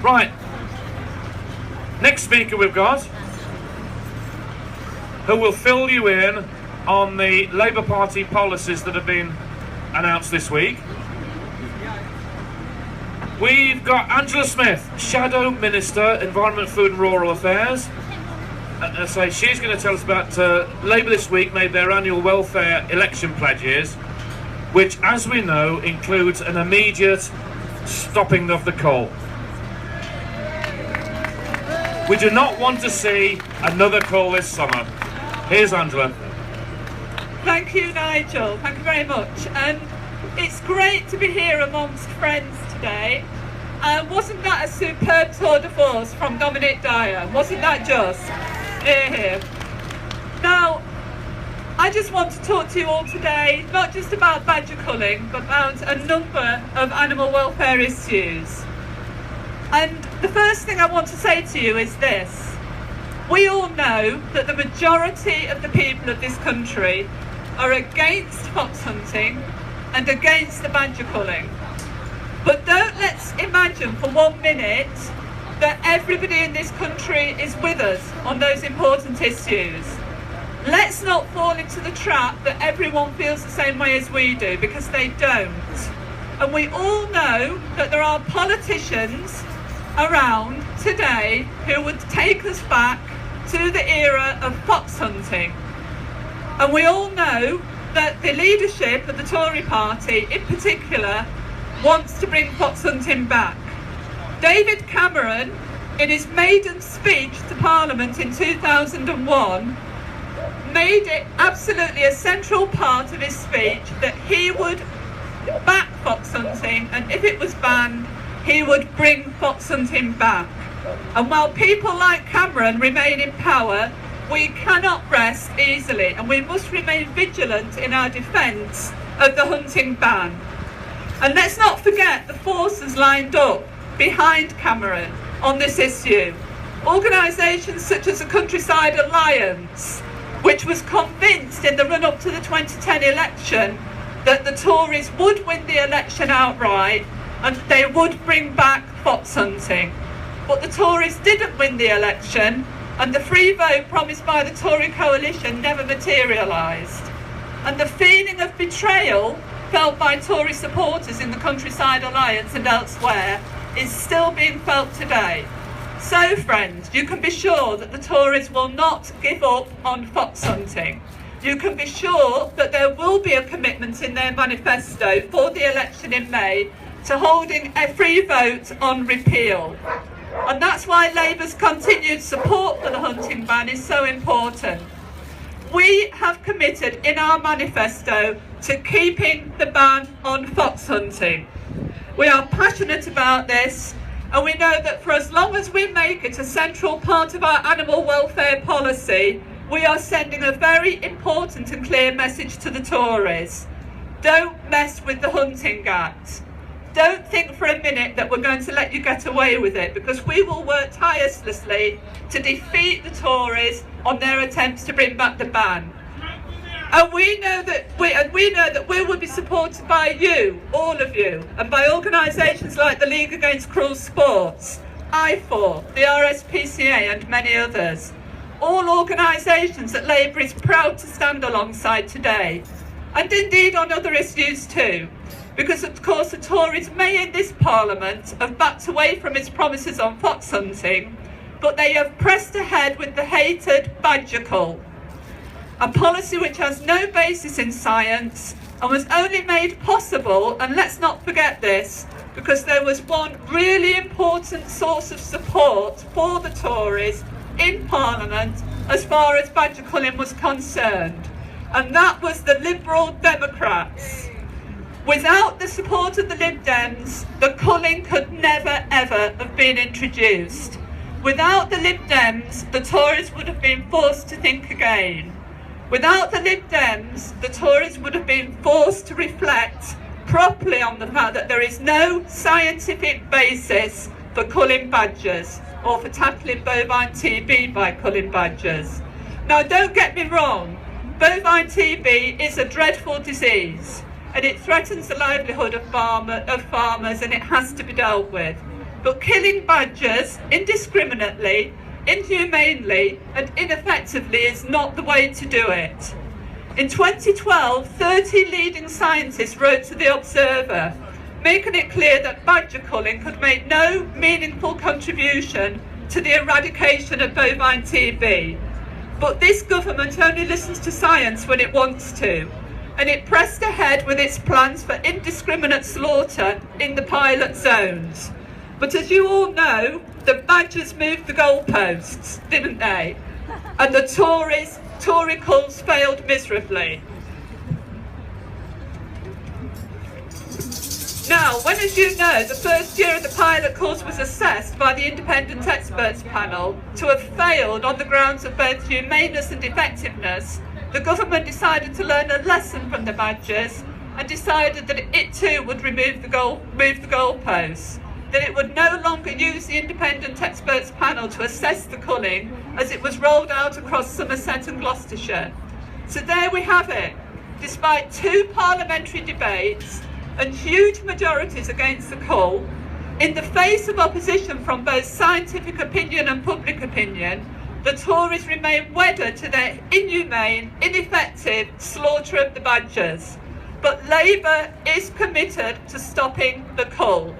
Right, next speaker we've got, who will fill you in on the Labour Party policies that have been announced this week. We've got Angela Smith, Shadow Minister, Environment, Food and Rural Affairs. So she's going to tell us about Labour this week made their annual welfare election pledges, which, as we know, includes an immediate stopping of the coal. We do not want to see another coal this summer. Here's Angela. Thank you, Nigel. Thank you very much. It's great to be here amongst friends today. Wasn't that a superb tour de force from Dominic Dyer? Wasn't that just? Hear, hear. Now, I just want to talk to you all today, not just about badger culling, but about a number of animal welfare issues. And the first thing I want to say to you is this. We all know that the majority of the people of this country are against fox hunting and against the badger culling. But don't let's imagine for 1 minute that everybody in this country is with us on those important issues. Let's not fall into the trap that everyone feels the same way as we do, because they don't. And we all know that there are politicians around today who would take us back to the era of fox hunting. And we all know that the leadership of the Tory party in particular wants to bring fox hunting back. David Cameron, in his maiden speech to Parliament in 2001, made it absolutely a central part of his speech that he would back fox hunting, and if it was banned, he would bring fox hunting back. And while people like Cameron remain in power, we cannot rest easily, and we must remain vigilant in our defence of the hunting ban. And let's not forget the forces lined up behind Cameron on this issue. Organisations such as the Countryside Alliance, which was convinced in the run-up to the 2010 election that the Tories would win the election outright and they would bring back fox hunting. But the Tories didn't win the election, and the free vote promised by the Tory coalition never materialised. And the feeling of betrayal felt by Tory supporters in the Countryside Alliance and elsewhere is still being felt today. So, friends, you can be sure that the Tories will not give up on fox hunting. You can be sure that there will be a commitment in their manifesto for the election in May to holding a free vote on repeal. And that's why Labour's continued support for the hunting ban is so important. We have committed in our manifesto to keeping the ban on fox hunting. We are passionate about this, and we know that for as long as we make it a central part of our animal welfare policy, we are sending a very important and clear message to the Tories. Don't mess with the Hunting Act. Don't think for a minute that we're going to let you get away with it, because we will work tirelessly to defeat the Tories on their attempts to bring back the ban. And we know that we will be supported by you, all of you, and by organisations like the League Against Cruel Sports, I4, the RSPCA and many others. All organisations that Labour is proud to stand alongside today, and indeed on other issues too. Because of course the Tories may in this Parliament have backed away from its promises on fox hunting, but they have pressed ahead with the hated badger cull, a policy which has no basis in science and was only made possible, and let's not forget this, because there was one really important source of support for the Tories in Parliament as far as badger culling was concerned, and that was the Liberal Democrats. Without the support of the Lib Dems, the culling could never ever have been introduced. Without the Lib Dems, the Tories would have been forced to think again. Without the Lib Dems, the Tories would have been forced to reflect properly on the fact that there is no scientific basis for culling badgers or for tackling bovine TB by culling badgers. Now, don't get me wrong, bovine TB is a dreadful disease and it threatens the livelihood of farmers and it has to be dealt with. but killing badgers indiscriminately, inhumanely and ineffectively is not the way to do it. In 2012, 30 leading scientists wrote to The Observer, making it clear that badger culling could make no meaningful contribution to the eradication of bovine TB. But this government only listens to science when it wants to, and it pressed ahead with its plans for indiscriminate slaughter in the pilot zones. But as you all know, the badgers moved the goalposts, didn't they? And the Tory culls failed miserably. Now, when, as you know, the first year of the pilot course was assessed by the independent experts panel to have failed on the grounds of both humaneness and effectiveness, the government decided to learn a lesson from the badgers and decided that it too would move the goalposts, that it would no longer use the independent experts panel to assess the culling as it was rolled out across Somerset and Gloucestershire. So there we have it. Despite 2 parliamentary debates and huge majorities against the cull, in the face of opposition from both scientific opinion and public opinion, the Tories remain wedded to their inhumane, ineffective slaughter of the badgers. But Labour is committed to stopping the cull.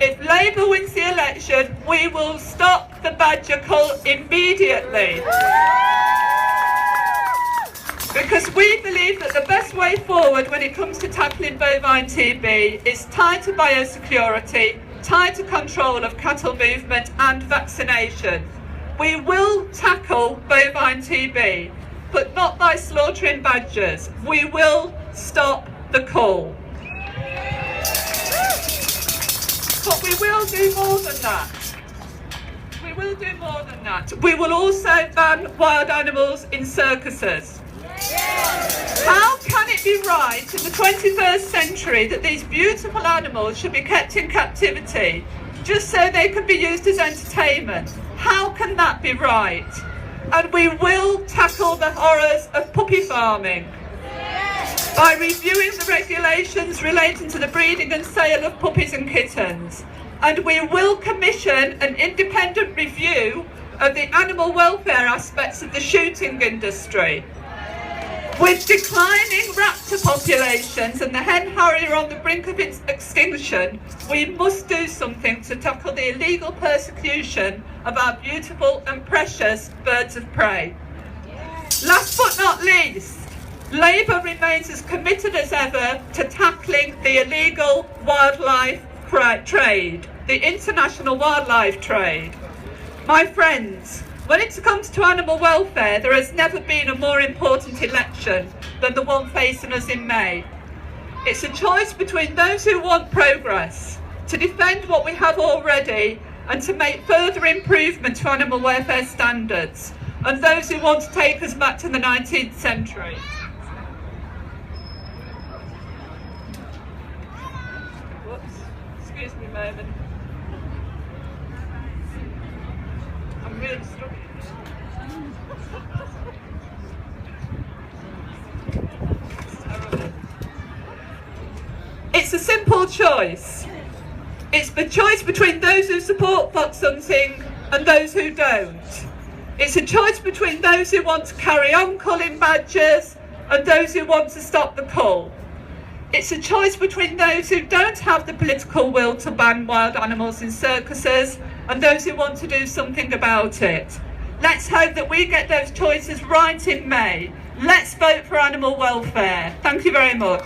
If Labour wins the election, we will stop the badger cull immediately. Because we believe that the best way forward when it comes to tackling bovine TB is tied to biosecurity, tied to control of cattle movement and vaccination. We will tackle bovine TB, but not by slaughtering badgers. We will stop the cull. But we will do more than that. We will do more than that. We will also ban wild animals in circuses. How can it be right in the 21st century that these beautiful animals should be kept in captivity just so they can be used as entertainment? How can that be right? And we will tackle the horrors of puppy farming by reviewing the regulations relating to the breeding and sale of puppies and kittens. And we will commission an independent review of the animal welfare aspects of the shooting industry. With declining raptor populations and the hen harrier on the brink of its extinction, we must do something to tackle the illegal persecution of our beautiful and precious birds of prey. Last but not least, Labour remains as committed as ever to tackling the illegal wildlife trade, the international wildlife trade. My friends, when it comes to animal welfare, there has never been a more important election than the one facing us in May. It's a choice between those who want progress, to defend what we have already and to make further improvement to animal welfare standards, and those who want to take us back to the 19th century. Whoops, excuse me a moment. I'm really struggling. It's a simple choice. It's the choice between those who support fox hunting and those who don't. It's a choice between those who want to carry on culling badgers and those who want to stop the cull. It's a choice between those who don't have the political will to ban wild animals in circuses and those who want to do something about it. Let's hope that we get those choices right in May. Let's vote for animal welfare. Thank you very much.